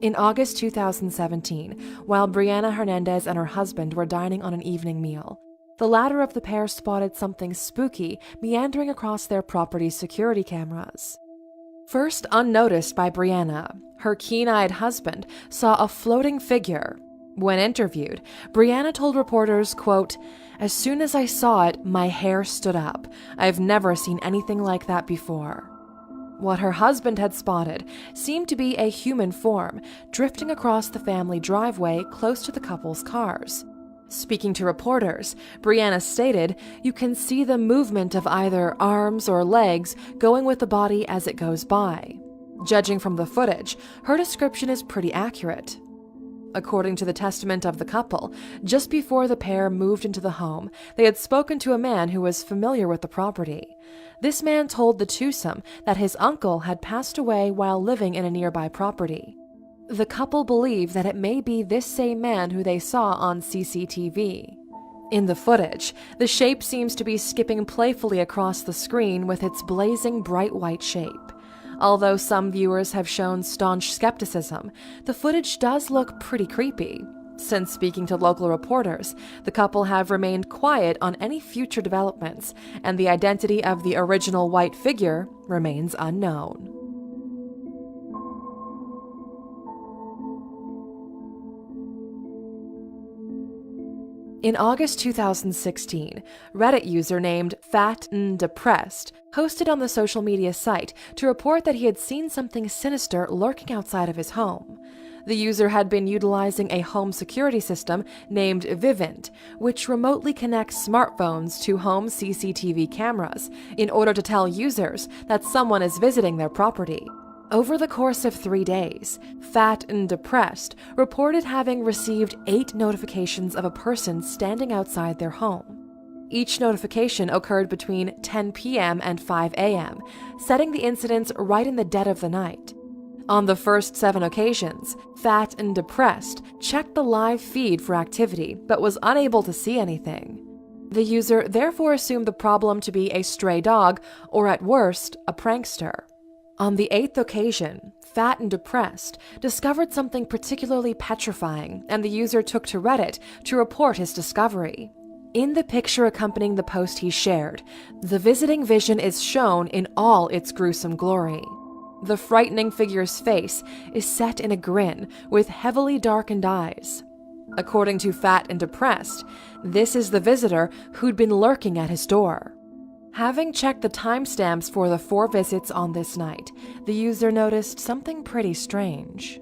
In August 2017, while Brianna Hernandez and her husband were dining on an evening meal, the latter of the pair spotted something spooky meandering across their property's security cameras. First unnoticed by Brianna, her keen-eyed husband saw a floating figure. When interviewed, Brianna told reporters, quote, "As soon as I saw it, my hair stood up. I've never seen anything like that before." What her husband had spotted seemed to be a human form drifting across the family driveway close to the couple's cars. Speaking to reporters, Brianna stated, "You can see the movement of either arms or legs going with the body as it goes by." Judging from the footage, her description is pretty accurate. According to the testament of the couple, just before the pair moved into the home, they had spoken to a man who was familiar with the property. This man told the twosome that his uncle had passed away while living in a nearby property. The couple believe that it may be this same man who they saw on CCTV. In the footage, the shape seems to be skipping playfully across the screen with its blazing bright white shape. Although some viewers have shown staunch skepticism, the footage does look pretty creepy. Since speaking to local reporters, the couple have remained quiet on any future developments, and the identity of the original white figure remains unknown. In August 2016, Reddit user named Fat and Depressed posted on the social media site to report that he had seen something sinister lurking outside of his home. The user had been utilizing a home security system named Vivint, which remotely connects smartphones to home CCTV cameras in order to tell users that someone is visiting their property. Over the course of 3 days, Fat and Depressed reported having received 8 notifications of a person standing outside their home. Each notification occurred between 10 p.m. and 5 a.m., setting the incidents right in the dead of the night. On the first 7 occasions, Fat and Depressed checked the live feed for activity but was unable to see anything. The user therefore assumed the problem to be a stray dog or, at worst, a prankster. On the 8th occasion, Fat and Depressed discovered something particularly petrifying, and the user took to Reddit to report his discovery. In the picture accompanying the post he shared, the visiting vision is shown in all its gruesome glory. The frightening figure's face is set in a grin with heavily darkened eyes. According to Fat and Depressed, this is the visitor who'd been lurking at his door. Having checked the timestamps for the 4 visits on this night, the user noticed something pretty strange.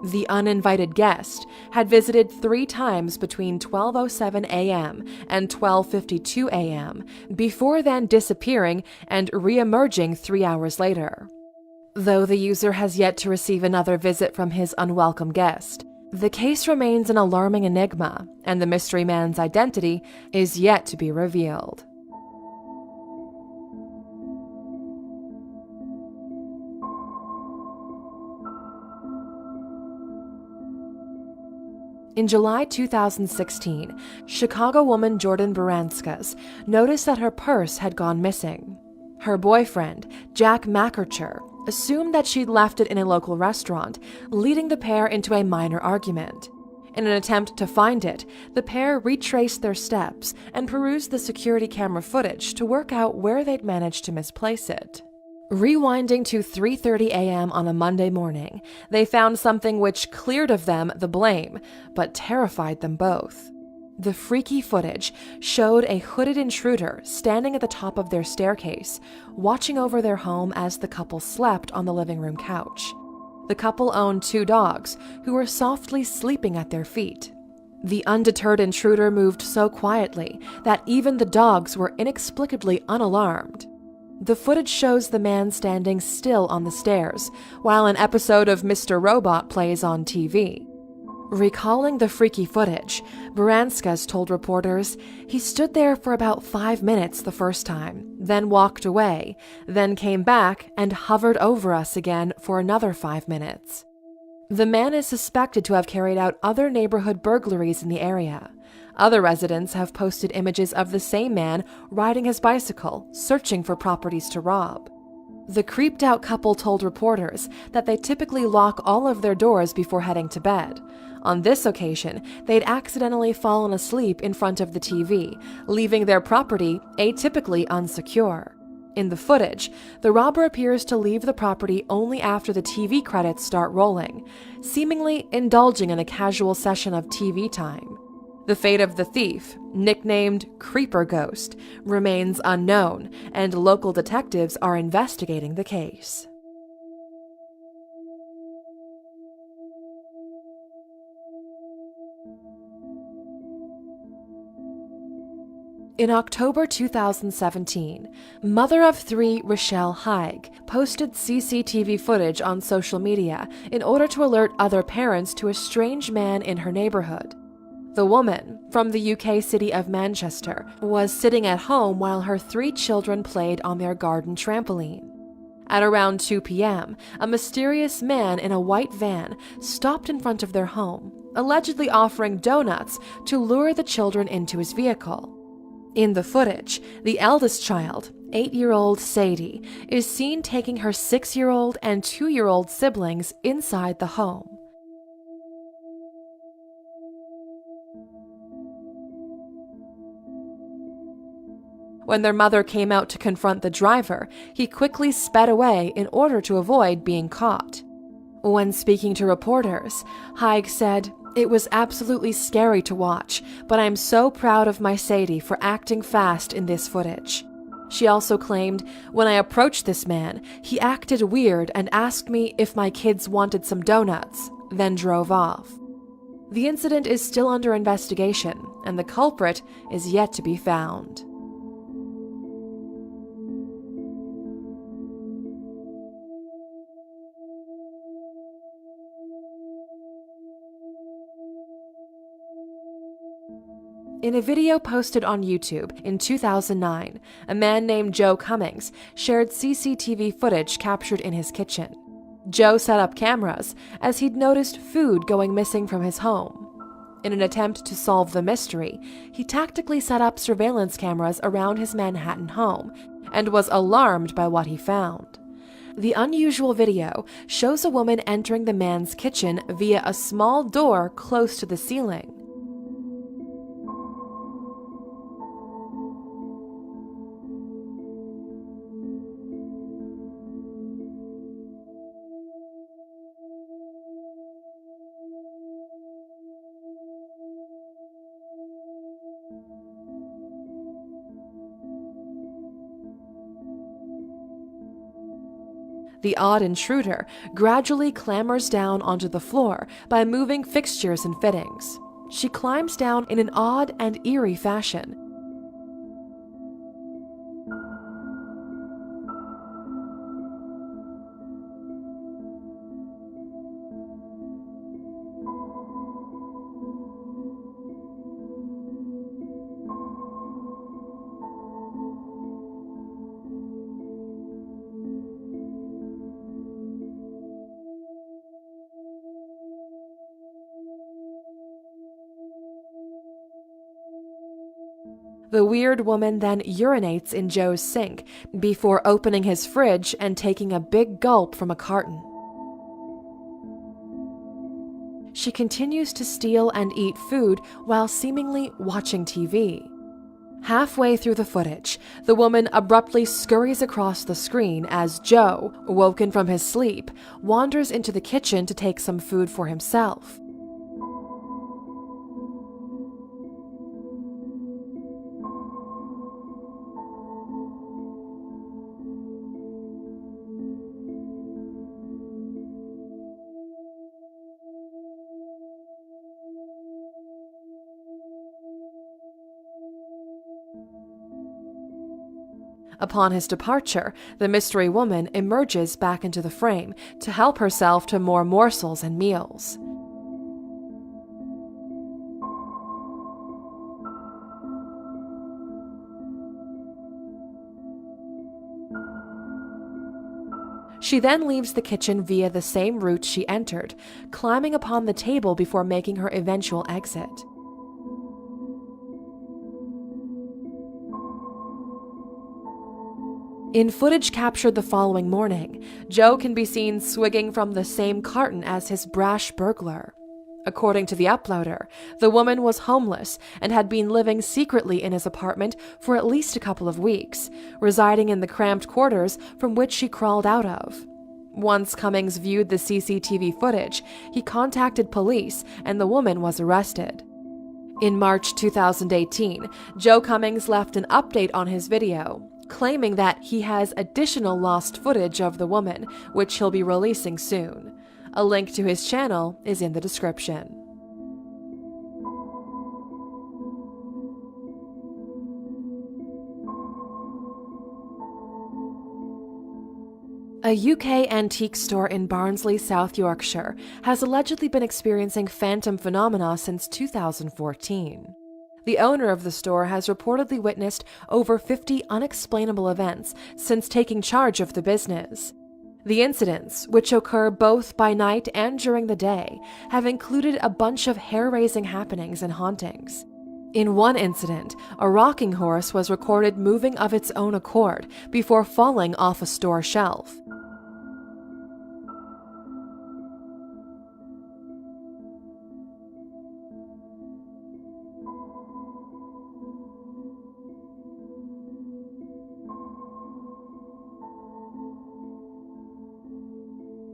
The uninvited guest had visited 3 times between 12:07 a.m. and 12:52 a.m., before then disappearing and re-emerging 3 hours later. Though the user has yet to receive another visit from his unwelcome guest, the case remains an alarming enigma, and the mystery man's identity is yet to be revealed. In July 2016, Chicago woman Jordan Baranskis noticed that her purse had gone missing. Her boyfriend, Jack Makercher, assumed that she'd left it in a local restaurant, leading the pair into a minor argument. In an attempt to find it, the pair retraced their steps and perused the security camera footage to work out where they'd managed to misplace it. Rewinding to 3:30 a.m. on a Monday morning, they found something which cleared of them the blame, but terrified them both. The freaky footage showed a hooded intruder standing at the top of their staircase, watching over their home as the couple slept on the living room couch. The couple owned 2 dogs, who were softly sleeping at their feet. The undeterred intruder moved so quietly that even the dogs were inexplicably unalarmed. The footage shows the man standing still on the stairs, while an episode of Mr. Robot plays on TV. Recalling the freaky footage, Baranskis told reporters, "He stood there for about 5 minutes the first time, then walked away, then came back and hovered over us again for another 5 minutes." The man is suspected to have carried out other neighborhood burglaries in the area. Other residents have posted images of the same man riding his bicycle, searching for properties to rob. The creeped-out couple told reporters that they typically lock all of their doors before heading to bed. On this occasion, they'd accidentally fallen asleep in front of the TV, leaving their property atypically unsecure. In the footage, the robber appears to leave the property only after the TV credits start rolling, seemingly indulging in a casual session of TV time. The fate of the thief, nicknamed Creeper Ghost, remains unknown, and local detectives are investigating the case. In October 2017, mother of three Rochelle Haig posted CCTV footage on social media in order to alert other parents to a strange man in her neighborhood. The woman, from the UK city of Manchester, was sitting at home while her three children played on their garden trampoline. At around 2 p.m., a mysterious man in a white van stopped in front of their home, allegedly offering donuts to lure the children into his vehicle. In the footage, the eldest child, 8-year-old Sadie, is seen taking her 6-year-old and 2-year-old siblings inside the home. When their mother came out to confront the driver, he quickly sped away in order to avoid being caught. When speaking to reporters, Haig said, "It was absolutely scary to watch, but I'm so proud of my Sadie for acting fast in this footage." She also claimed, "When I approached this man, he acted weird and asked me if my kids wanted some donuts, then drove off." The incident is still under investigation, and the culprit is yet to be found. In a video posted on YouTube in 2009, a man named Joe Cummings shared CCTV footage captured in his kitchen. Joe set up cameras as he'd noticed food going missing from his home. In an attempt to solve the mystery, he tactically set up surveillance cameras around his Manhattan home and was alarmed by what he found. The unusual video shows a woman entering the man's kitchen via a small door close to the ceiling. The odd intruder gradually clambers down onto the floor by moving fixtures and fittings. She climbs down in an odd and eerie fashion. The weird woman then urinates in Joe's sink before opening his fridge and taking a big gulp from a carton. She continues to steal and eat food while seemingly watching TV. Halfway through the footage, the woman abruptly scurries across the screen as Joe, woken from his sleep, wanders into the kitchen to take some food for himself. Upon his departure, the mystery woman emerges back into the frame to help herself to more morsels and meals. She then leaves the kitchen via the same route she entered, climbing upon the table before making her eventual exit. In footage captured the following morning, Joe can be seen swigging from the same carton as his brash burglar. According to the uploader, the woman was homeless and had been living secretly in his apartment for at least a couple of weeks, residing in the cramped quarters from which she crawled out of. Once Cummings viewed the CCTV footage, he contacted police and the woman was arrested. In March 2018, Joe Cummings left an update on his video, claiming that he has additional lost footage of the woman, which he'll be releasing soon. A link to his channel is in the description. A UK antique store in Barnsley, South Yorkshire, has allegedly been experiencing phantom phenomena since 2014. The owner of the store has reportedly witnessed over 50 unexplainable events since taking charge of the business. The incidents, which occur both by night and during the day, have included a bunch of hair-raising happenings and hauntings. In one incident, a rocking horse was recorded moving of its own accord before falling off a store shelf.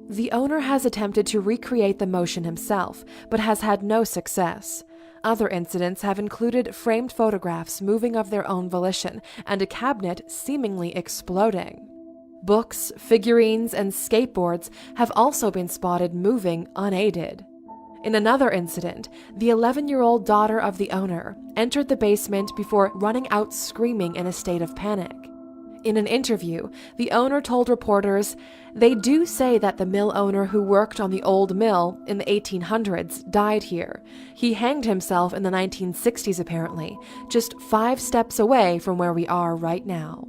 The owner has attempted to recreate the motion himself, but has had no success. Other incidents have included framed photographs moving of their own volition and a cabinet seemingly exploding. Books, figurines, and skateboards have also been spotted moving unaided. In another incident, the 11-year-old daughter of the owner entered the basement before running out screaming in a state of panic. In an interview, the owner told reporters, "They do say that the mill owner who worked on the old mill in the 1800s died here. He hanged himself in the 1960s apparently, just 5 steps away from where we are right now."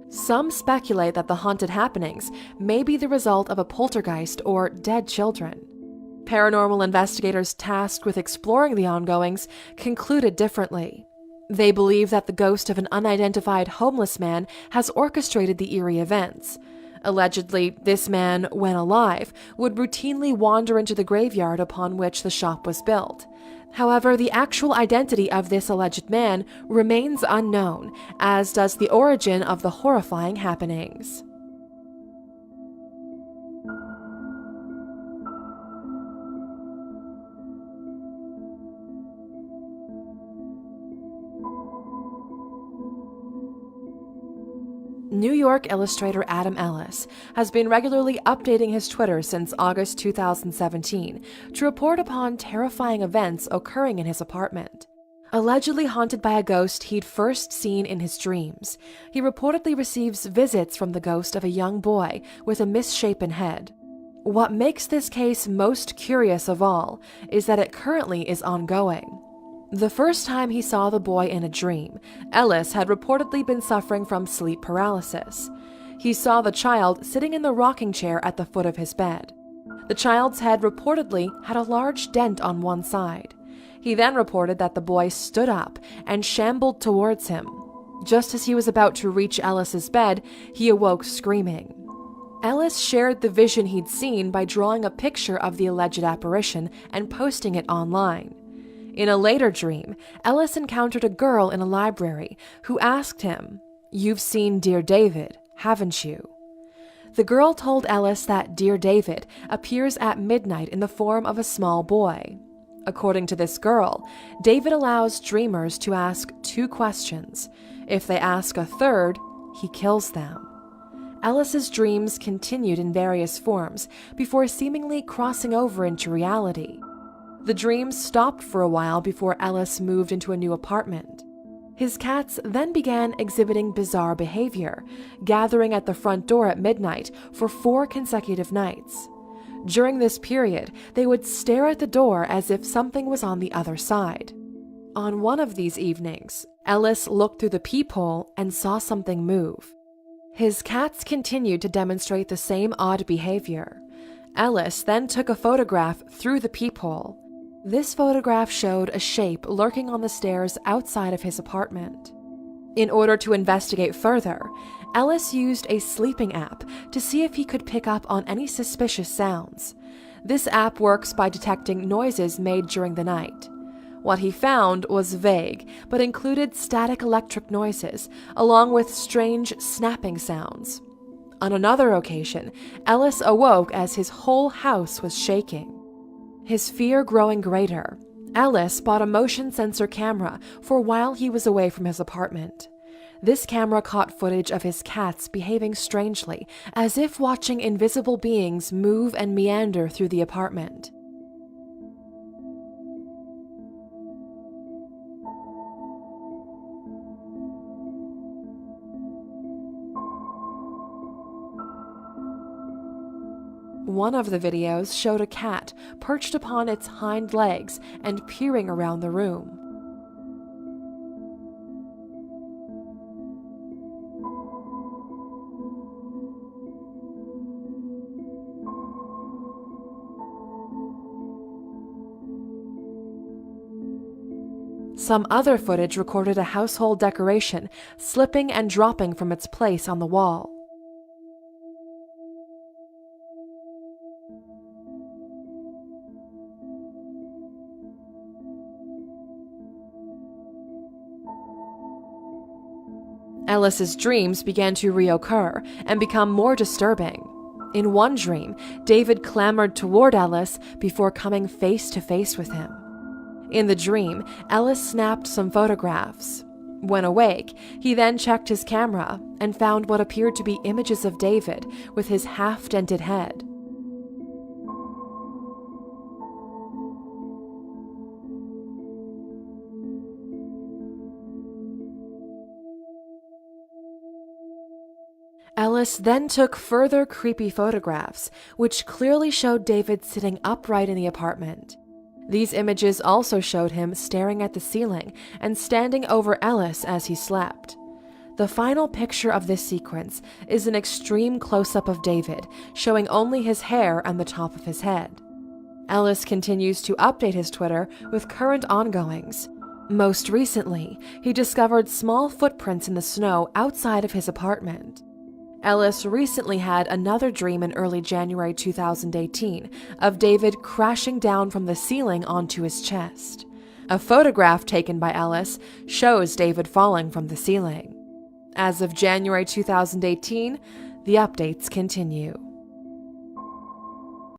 Some speculate that the haunted happenings may be the result of a poltergeist or dead children. Paranormal investigators tasked with exploring the ongoings concluded differently. They believe that the ghost of an unidentified homeless man has orchestrated the eerie events. Allegedly, this man, when alive, would routinely wander into the graveyard upon which the shop was built. However, the actual identity of this alleged man remains unknown, as does the origin of the horrifying happenings. New York illustrator Adam Ellis has been regularly updating his Twitter since August 2017 to report upon terrifying events occurring in his apartment. Allegedly haunted by a ghost he'd first seen in his dreams, he reportedly receives visits from the ghost of a young boy with a misshapen head. What makes this case most curious of all is that it currently is ongoing. The first time he saw the boy in a dream, Ellis had reportedly been suffering from sleep paralysis. He saw the child sitting in the rocking chair at the foot of his bed. The child's head reportedly had a large dent on one side. He then reported that the boy stood up and shambled towards him. Just as he was about to reach Ellis's bed, he awoke screaming. Ellis shared the vision he'd seen by drawing a picture of the alleged apparition and posting it online. In a later dream, Ellis encountered a girl in a library who asked him, "You've seen Dear David, haven't you?" The girl told Ellis that Dear David appears at midnight in the form of a small boy. According to this girl, David allows dreamers to ask 2 questions. If they ask a third, he kills them. Ellis's dreams continued in various forms before seemingly crossing over into reality. The dreams stopped for a while before Ellis moved into a new apartment. His cats then began exhibiting bizarre behavior, gathering at the front door at midnight for 4 consecutive nights. During this period, they would stare at the door as if something was on the other side. On one of these evenings, Ellis looked through the peephole and saw something move. His cats continued to demonstrate the same odd behavior. Ellis then took a photograph through the peephole. This photograph showed a shape lurking on the stairs outside of his apartment. In order to investigate further, Ellis used a sleeping app to see if he could pick up on any suspicious sounds. This app works by detecting noises made during the night. What he found was vague, but included static electric noises, along with strange snapping sounds. On another occasion, Ellis awoke as his whole house was shaking. His fear growing greater, Ellis bought a motion sensor camera for while he was away from his apartment. This camera caught footage of his cats behaving strangely, as if watching invisible beings move and meander through the apartment. One of the videos showed a cat perched upon its hind legs and peering around the room. Some other footage recorded a household decoration slipping and dropping from its place on the wall. Ellis's dreams began to reoccur and become more disturbing. In one dream, David clambered toward Ellis before coming face to face with him. In the dream, Ellis snapped some photographs. When awake, he then checked his camera and found what appeared to be images of David with his half-dented head. Ellis then took further creepy photographs, which clearly showed David sitting upright in the apartment. These images also showed him staring at the ceiling and standing over Ellis as he slept. The final picture of this sequence is an extreme close-up of David, showing only his hair and the top of his head. Ellis continues to update his Twitter with current ongoings. Most recently, he discovered small footprints in the snow outside of his apartment. Ellis recently had another dream in early January 2018 of David crashing down from the ceiling onto his chest. A photograph taken by Ellis shows David falling from the ceiling. As of January 2018, the updates continue.